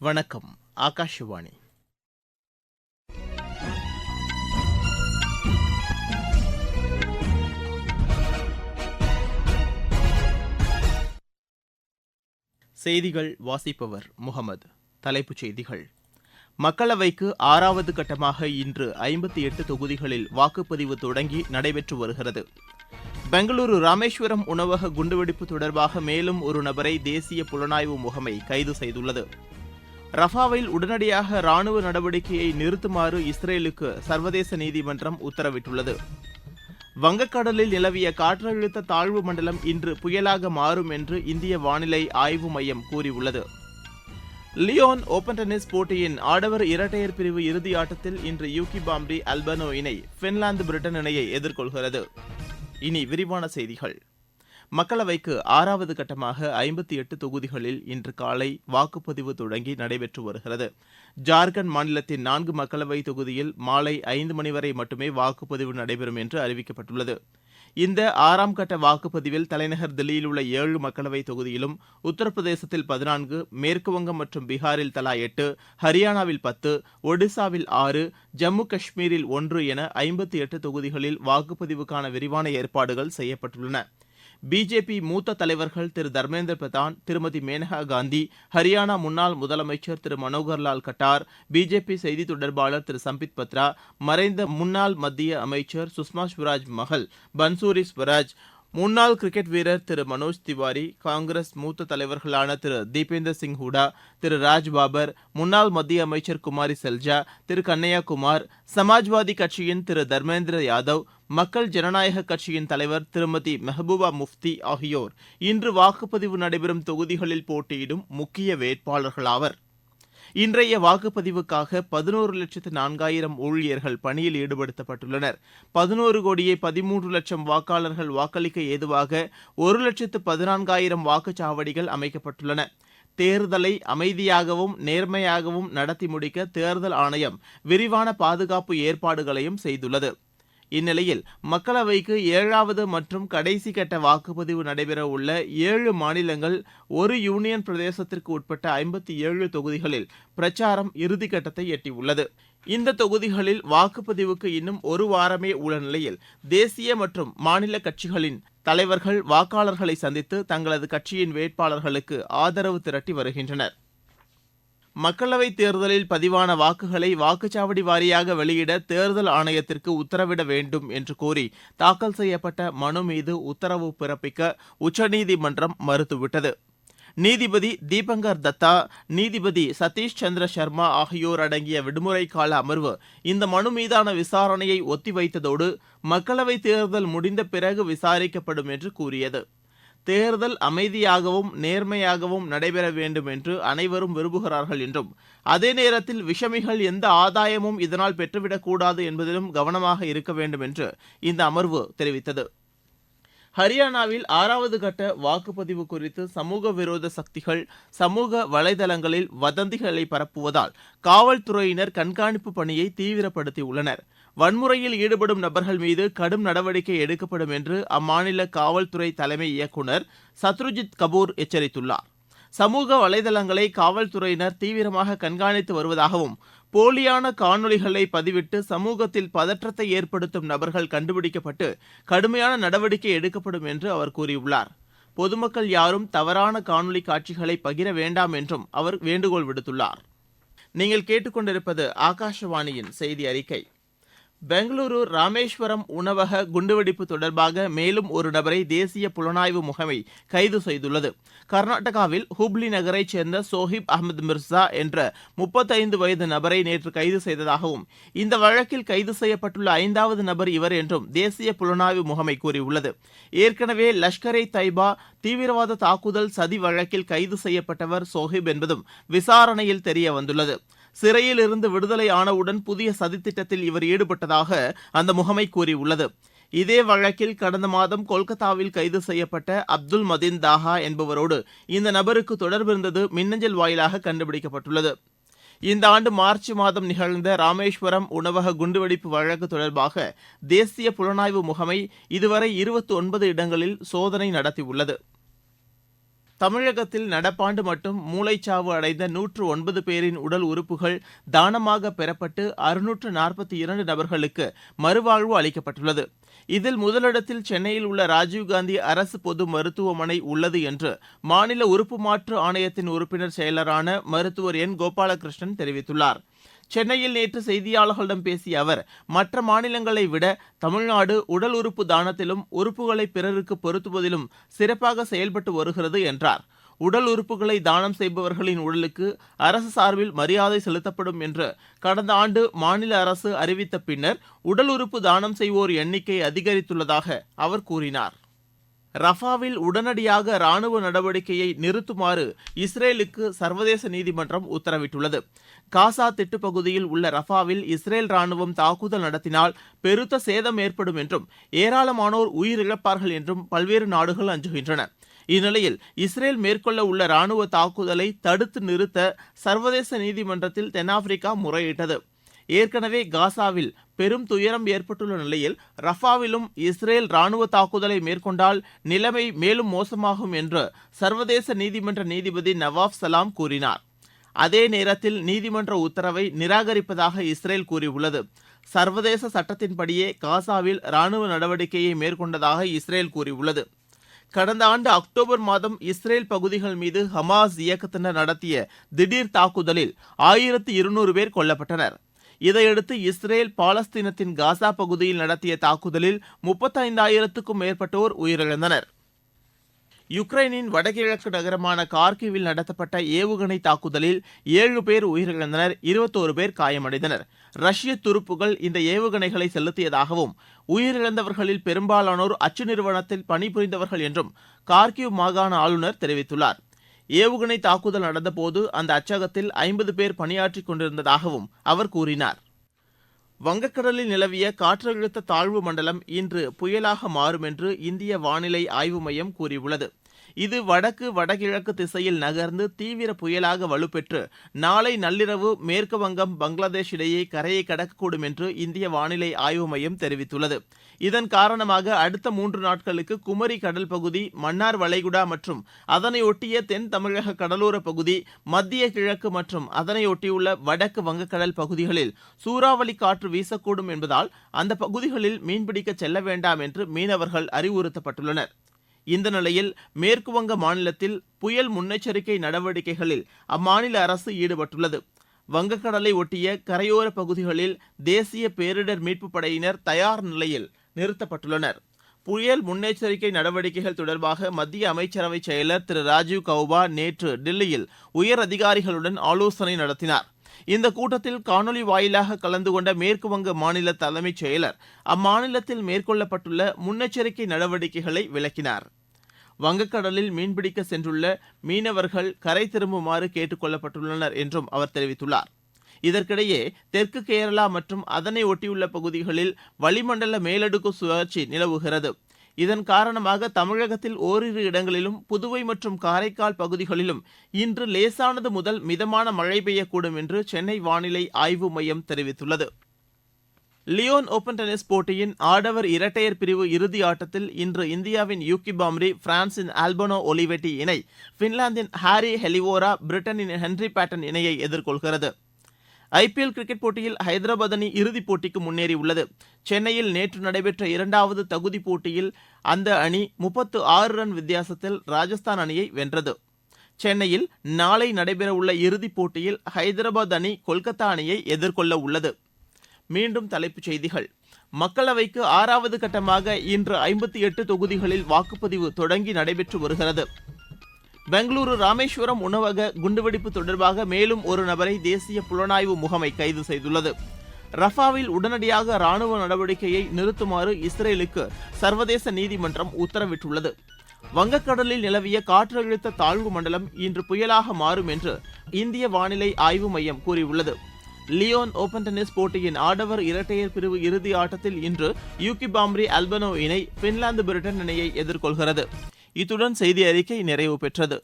வணக்கம். ஆகாஷவாணி. செய்திகள் வாசிப்பவர் முகமது. தலைப்புச் செய்திகள். மக்களவைக்கு 6வது கட்டமாக இன்று 58 தொகுதிகளில் வாக்குப்பதிவு தொடங்கி நடைபெற்று வருகிறது. பெங்களூரு ராமேஸ்வரம் உணவக குண்டுவெடிப்பு தொடர்பாக மேலும் ஒரு நபரை தேசிய புலனாய்வு முகமை கைது செய்துள்ளது. ரஃபாவில் உடனடியாக ராணுவ நடவடிக்கையை நிறுத்துமாறு இஸ்ரேலுக்கு சர்வதேச நீதிமன்றம் உத்தரவிட்டுள்ளது. வங்கக்கடலில் நிலவிய காற்றழுத்த தாழ்வு மண்டலம் இன்று புயலாக மாறும் என்று இந்திய வானிலை ஆய்வு மையம் கூறியுள்ளது. லியோன் ஓபன் டென்னிஸ் போட்டியின் ஆடவர் இரட்டையர் பிரிவு இறுதி ஆட்டத்தில் இன்று யூகி பாம்ரி அல்பனோ இணை பின்லாந்து பிரிட்டன் இணையை எதிர்கொள்கிறது. இனி விரிவான செய்திகள். மக்களவைக்கு 6வது கட்டமாக 58 தொகுதிகளில் இன்று காலை வாக்குப்பதிவு தொடங்கி நடைபெற்று வருகிறது. ஜார்க்கண்ட் மாநிலத்தின் 4 மக்களவை தொகுதியில் மாலை 5 மணி வரை மட்டுமே வாக்குப்பதிவு நடைபெறும் என்று அறிவிக்கப்பட்டுள்ளது. இந்த 6ஆம் கட்ட வாக்குப்பதிவில் தலைநகர் தில்லியில் உள்ள 7 மக்களவை தொகுதியிலும், உத்தரப்பிரதேசத்தில் 14, மேற்குவங்கம் மற்றும் பீகாரில் தலா 8, ஹரியானாவில் 10, ஒடிசாவில் 6, ஜம்மு காஷ்மீரில் 1 என 58 தொகுதிகளில் வாக்குப்பதிவுக்கான விரிவான ஏற்பாடுகள் செய்யப்பட்டுள்ளன. பிஜேபி மூத்த தலைவர்கள் திரு தர்மேந்திர பிரதான், திருமதி மேனகா காந்தி, ஹரியானா முன்னாள் முதலமைச்சர் திரு மனோகர்லால் கட்டார், பிஜேபி செய்தி தொடர்பாளர் திரு சம்பித் பத்ரா, மறைந்த முன்னாள் மத்திய அமைச்சர் சுஷ்மா ஸ்வராஜ் மகள் பன்சூரி ஸ்வராஜ், முன்னாள் கிரிக்கெட் வீரர் திரு மனோஜ் திவாரி, காங்கிரஸ் மூத்த தலைவர்களான திரு தீபேந்தர் சிங் ஹூடா, திரு ராஜ் பாபர், முன்னாள் மத்திய அமைச்சர் குமாரி செல்ஜா, திரு கண்ணையா குமார், சமாஜ்வாதி கட்சியின் திரு தர்மேந்திர யாதவ், மக்கள் ஜனநாயக கட்சியின் தலைவர் திருமதி மெஹபூபா முஃப்தி ஆகியோர் இன்று வாக்குப்பதிவு நடைபெறும் தொகுதிகளில் போட்டியிடும் முக்கிய வேட்பாளர்களாவர். இன்றைய வாக்குப்பதிவுக்காக 11,04,000 ஊழியர்கள் பணியில் ஈடுபடுத்தப்பட்டுள்ளனர். 11,13,00,000 வாக்காளர்கள் வாக்களிக்க ஏதுவாக 1,14,000 வாக்குச்சாவடிகள் அமைக்கப்பட்டுள்ளன. தேர்தலை அமைதியாகவும் நேர்மையாகவும் நடத்தி முடிக்க தேர்தல் ஆணையம் விரிவான பாதுகாப்பு ஏற்பாடுகளையும் செய்துள்ளது. இந்நிலையில் மக்களவைக்கு 7வது மற்றும் கடைசி கட்ட வாக்குப்பதிவு நடைபெற உள்ள 7 மாநிலங்கள், ஒரு யூனியன் பிரதேசத்திற்கு உட்பட்ட 57 தொகுதிகளில் பிரச்சாரம் இறுதிக்கட்டத்தை எட்டியுள்ளது. இந்த தொகுதிகளில் வாக்குப்பதிவுக்கு இன்னும் ஒரு வாரமே உள்ள நிலையில் தேசிய மற்றும் மாநில கட்சிகளின் தலைவர்கள் வாக்காளர்களை சந்தித்து தங்களது கட்சியின் வேட்பாளர்களுக்கு ஆதரவு திரட்டி வருகின்றனர். மக்களவைத் தேர்தலில் பதிவான வாக்குகளை வாக்குச்சாவடி வாரியாக வெளியிட தேர்தல் ஆணையத்திற்கு உத்தரவிட வேண்டும் என்று கோரி தாக்கல் செய்யப்பட்ட மனு மீது உத்தரவு பிறப்பிக்க உச்சநீதிமன்றம் மறுத்துவிட்டது. நீதிபதி தீபங்கர் தத்தா, நீதிபதி சதீஷ் சந்திர சர்மா ஆகியோர் அடங்கிய விடுமுறை கால அமர்வு இந்த மனு மீதான விசாரணையை ஒத்திவைத்ததோடு மக்களவைத் தேர்தல் முடிந்த பிறகு விசாரிக்கப்படும் என்று கூறியது. தேர்தல் அமைதியாகவும் நேர்மையாகவும் நடைபெற வேண்டும் என்று அனைவரும் விரும்புகிறார்கள் என்றும், அதே நேரத்தில் விஷமிகள் எந்த ஆதாயமும் இதனால் பெற்றுவிடக்கூடாது என்பதிலும் கவனமாக இருக்க வேண்டும் என்று இந்த அமர்வு தெரிவித்தது. ஹரியானாவில் 6வது கட்ட வாக்குப்பதிவு குறித்து சமூக விரோத சக்திகள் சமூக வலைதளங்களில் வதந்திகளை பரப்புவதால் காவல்துறையினர் கண்காணிப்பு பணியை தீவிரப்படுத்தியுள்ளனர். வன்முறையில் ஈடுபடும் நபர்கள் மீது கடும் நடவடிக்கை எடுக்கப்படும் என்று அம்மாநில காவல்துறை தலைமை இயக்குநர் சத்ருஜித் கபூர் எச்சரித்துள்ளார். சமூக வலைதளங்களை காவல்துறையினர் தீவிரமாக கண்காணித்து வருவதாகவும், போலியான காணொலிகளை பதிவிட்டு சமூகத்தில் பதற்றத்தை ஏற்படுத்தும் நபர்கள் கண்டுபிடிக்கப்பட்டு கடுமையான நடவடிக்கை எடுக்கப்படும் என்று அவர் கூறியுள்ளார். பொதுமக்கள் யாரும் தவறான காணொலி காட்சிகளை பகிர வேண்டாம் என்றும் அவர் வேண்டுகோள் விடுத்துள்ளார். நீங்கள் கேட்டுக்கொண்டிருப்பது ஆகாஷவாணியின் செய்தி அறிக்கை. பெங்களூரு ராமேஸ்வரம் உணவக குண்டுவெடிப்பு தொடர்பாக மேலும் ஒரு நபரை தேசிய புலனாய்வு முகமை கைது செய்துள்ளது. கர்நாடகாவில் ஹுப்ளி நகரைச் சேர்ந்த சோஹிப் அஹமது மிர்சா என்ற 35 வயது நபரை நேற்று கைது செய்ததாகவும், இந்த வழக்கில் கைது செய்யப்பட்டுள்ள 5வது நபர் இவர் என்றும் தேசிய புலனாய்வு முகமை கூறியுள்ளது. ஏற்கனவே லஷ்கர்-இ தைபா தீவிரவாத தாக்குதல் சதி வழக்கில் கைது செய்யப்பட்டவர் சோஹிப் என்பதும் விசாரணையில் தெரிய வந்துள்ளது. சிறையில் இருந்து விடுதலை ஆனவுடன் புதிய சதித்திட்டத்தில் இவர் ஈடுபட்டதாக அந்த முகமை கூறியுள்ளது. இதே வழக்கில் கடந்த மாதம் கொல்கத்தாவில் கைது செய்யப்பட்ட அப்துல் மதீன் தாஹா என்பவரோடு இந்த நபருக்கு தொடர்பு இருந்தது மின்னஞ்சல் வாயிலாக கண்டுபிடிக்கப்பட்டுள்ளது. இந்த ஆண்டு மார்ச் மாதம் நிகழ்ந்த ராமேஸ்வரம் உணவக குண்டுவெடிப்பு வழக்கு தொடர்பாக தேசிய புலனாய்வு முகமை இதுவரை 29 இடங்களில் சோதனை நடத்தியுள்ளது. தமிழகத்தில் நடப்பாண்டு மட்டும் மூளைச்சாவு அடைந்த 109 பேரின் உடல் உறுப்புகள் தானமாக பெறப்பட்டு 642 நபர்களுக்கு மறுவாழ்வு அளிக்கப்பட்டுள்ளது. இதில் முதலிடத்தில் சென்னையில் உள்ள ராஜீவ்காந்தி அரசு பொது மருத்துவமனை உள்ளது என்று மாநில உறுப்பு மாற்று ஆணையத்தின் உறுப்பினர் செயலரான மருத்துவர் என் கோபாலகிருஷ்ணன் தெரிவித்துள்ளார். சென்னையில் நேற்று செய்தியாளர்களிடம் பேசிய அவர், மற்ற மாநிலங்களை விட தமிழ்நாடு உடல் உறுப்பு தானத்திலும் உறுப்புகளை பிறருக்கு பொருத்துவதிலும் சிறப்பாக செயல்பட்டு வருகிறது என்றார். உடல் உறுப்புகளை தானம் செய்பவர்களின் உடலுக்கு அரசு சார்பில் மரியாதை செலுத்தப்படும் என்று கடந்த ஆண்டு மாநில அரசு அறிவித்த பின்னர் உடல் உறுப்பு தானம் செய்வோர் எண்ணிக்கை அதிகரித்துள்ளதாக அவர் கூறினார். ரஃபாவில் உடனடியாக ராணுவ நடவடிக்கையை நிறுத்துமாறு இஸ்ரேலுக்கு சர்வதேச நீதிமன்றம் உத்தரவிட்டுள்ளது. காசா திட்டுப்பகுதியில் உள்ள ரஃபாவில் இஸ்ரேல் ராணுவம் தாக்குதல் நடத்தினால் பெருத்த சேதம் ஏற்படும் என்றும் ஏராளமானோர் உயிரிழப்பார்கள் என்றும் பல்வேறு நாடுகள் அஞ்சுகின்றன. இந்நிலையில் இஸ்ரேல் மேற்கொள்ள உள்ள ராணுவ தாக்குதலை தடுத்து நிறுத்த சர்வதேச நீதிமன்றத்தில் தென்னாப்பிரிக்கா முறையிட்டது. ஏற்கனவே காசாவில் பெரும் துயரம் ஏற்பட்டுள்ள நிலையில் ரஃபாவிலும் இஸ்ரேல் ராணுவ தாக்குதலை மேற்கொண்டால் நிலைமை மேலும் மோசமாகும் என்று சர்வதேச நீதிமன்ற நீதிபதி நவாப் சலாம் கூறினார். அதே நேரத்தில் நீதிமன்ற உத்தரவை நிராகரிப்பதாக இஸ்ரேல் கூறியுள்ளது. சர்வதேச சட்டத்தின்படியே காசாவில் ராணுவ நடவடிக்கையை மேற்கொண்டதாக இஸ்ரேல் கூறியுள்ளது. கடந்த ஆண்டு அக்டோபர் மாதம் இஸ்ரேல் பகுதிகள் மீது ஹமாஸ் இயக்கத்தினர் நடத்திய திடீர் தாக்குதலில் 1200 பேர் கொல்லப்பட்டனர். இதையடுத்து இஸ்ரேல் பாலஸ்தீனத்தின் காசா பகுதியில் நடத்திய தாக்குதலில் 35,000க்கும் மேற்பட்டோர் உயிரிழந்தனர். யுக்ரைனின் வடகிழக்கு நகரமான கார்கிவில் நடத்தப்பட்ட ஏவுகணை தாக்குதலில் 7 பேர் உயிரிழந்தனர், 21 பேர் காயமடைந்தனர். ரஷ்ய துருப்புகள் இந்த ஏவுகணைகளை செலுத்தியதாகவும் உயிரிழந்தவர்களில் பெரும்பாலானோர் அச்சு நிறுவனத்தில் பணிபுரிந்தவர்கள் என்றும் கார்கிவ் மாகாண ஆளுநர் தெரிவித்துள்ளார். ஏவுகணை தாக்குதல் நடந்தபோது அந்த அச்சகத்தில் 50 பேர் பணியாற்றிக் கொண்டிருந்ததாகவும் அவர் கூறினார். வங்கக்கடலில் நிலவிய காற்றழுத்த தாழ்வு மண்டலம் இன்று புயலாக மாறும் என்று இந்திய வானிலை ஆய்வு மையம் கூறியுள்ளது. இது வடக்கு வடகிழக்கு திசையில் நகர்ந்து தீவிர புயலாக வலுப்பெற்று நாளை நள்ளிரவு மேற்கு வங்கம் பங்களாதேஷ் இடையே கரையை கடக்கக்கூடும் என்று இந்திய வானிலை ஆய்வு மையம் தெரிவித்துள்ளது. இதன் காரணமாக அடுத்த 3 நாட்களுக்கு குமரி கடல் பகுதி, மன்னார் வளைகுடா மற்றும் அதனையொட்டிய தென் தமிழக கடலோர பகுதி, மத்திய கிழக்கு மற்றும் அதனையொட்டியுள்ள வடக்கு வங்கக்கடல் பகுதிகளில் சூறாவளி காற்று வீசக்கூடும் என்பதால் அந்த பகுதிகளில் மீன்பிடிக்க செல்ல வேண்டாம் என்று மீனவர்கள் அறிவுறுத்தப்பட்டுள்ளனர். இந்த நிலையில் மேற்கு வங்க மாநிலத்தில் புயல் முன்னெச்சரிக்கை நடவடிக்கைகளில் அம்மாநில அரசு ஈடுபட்டுள்ளது. வங்கக்கடலை ஒட்டிய கரையோர பகுதிகளில் தேசிய பேரிடர் மீட்புப் படையினர் தயார் நிலையில் நிறுத்தப்பட்டுள்ளனர். புயல் முன்னெச்சரிக்கை நடவடிக்கைகள் தொடர்பாக மத்திய அமைச்சரவை செயலர் திரு ராஜீவ் கௌபா நேற்று டில்லியில் உயர் அதிகாரிகளுடன் ஆலோசனை நடத்தினார். இந்த கூட்டத்தில் காணொலி வாயிலாக கலந்து கொண்ட மேற்கு வங்க மாநில தலைமைச் செயலர் அம்மாநிலத்தில் மேற்கொள்ளப்பட்டுள்ள முன்னெச்சரிக்கை நடவடிக்கைகளை விளக்கினார். வங்கக்கடலில் மீன்பிடிக்க சென்றுள்ள மீனவர்கள் கரை திரும்புமாறு கேட்டுக் கொள்ளப்பட்டுள்ளனர் என்றும் அவர் தெரிவித்துள்ளார். இதற்கிடையே தெற்கு கேரளா மற்றும் அதனை ஒட்டியுள்ள பகுதிகளில் வளிமண்டல மேலடுக்கு சுழற்சி நிலவுகிறது. இதன் காரணமாக தமிழகத்தில் ஓரிரு இடங்களிலும் புதுவை மற்றும் காரைக்கால் பகுதிகளிலும் இன்று லேசானது முதல் மிதமான மழை பெய்யக்கூடும் என்று சென்னை வானிலை ஆய்வு மையம் தெரிவித்துள்ளது. லியோன் ஓபன் டென்னிஸ் போட்டியின் ஆடவர் இரட்டையர் பிரிவு இறுதி ஆட்டத்தில் இன்று இந்தியாவின் யூகி பாம்ரி, பிரான்சின் ஆல்பனோ ஒலிவெட்டி இணை பின்லாந்தின் ஹாரி ஹெலிவோரா, பிரிட்டனின் ஹென்ரி பேட்டன் இணையை எதிர்கொள்கிறது. ஐபிஎல் கிரிக்கெட் போட்டியில் ஹைதராபாத் அணி இறுதிப் போட்டிக்கு முன்னேறியுள்ளது. சென்னையில் நேற்று நடைபெற்ற 2வது தகுதிப் போட்டியில் அந்த அணி 36 ரன் வித்தியாசத்தில் ராஜஸ்தான் அணியை வென்றது. சென்னையில் நாளை நடைபெறவுள்ள இறுதிப் போட்டியில் ஹைதராபாத் அணி கொல்கத்தா அணியை எதிர்கொள்ள உள்ளது. மீண்டும் தலைப்புச் செய்திகள். மக்களவைக்கு 6வது கட்டமாக இன்று 58 தொகுதிகளில் வாக்குப்பதிவு தொடங்கி நடைபெற்று வருகிறது. பெங்களூரு ராமேஸ்வரம் உணவக குண்டுவெடிப்பு தொடர்பாக மேலும் ஒரு நபரை தேசிய புலனாய்வு முகமை கைது செய்துள்ளது. ரஃபாவில் உடனடியாக ராணுவ நடவடிக்கையை நிறுத்துமாறு இஸ்ரேலுக்கு சர்வதேச நீதிமன்றம் உத்தரவிட்டுள்ளது. வங்கக்கடலில் நிலவிய காற்றழுத்த தாழ்வு மண்டலம் இன்று புயலாக மாறும் என்று இந்திய வானிலை ஆய்வு மையம் கூறியுள்ளது. லியோன் ஓபன் டென்னிஸ் போட்டியின் ஆடவர் இரட்டையர் பிரிவு இறுதி ஆட்டத்தில் இன்று யூகி பாம்ரி, ஆல்பனோ இணை பின்லாந்து பிரிட்டன் இணையை எதிர்கொள்கிறது. இத்துடன் செய்தி அறிக்கை நிறைவு பெற்றது.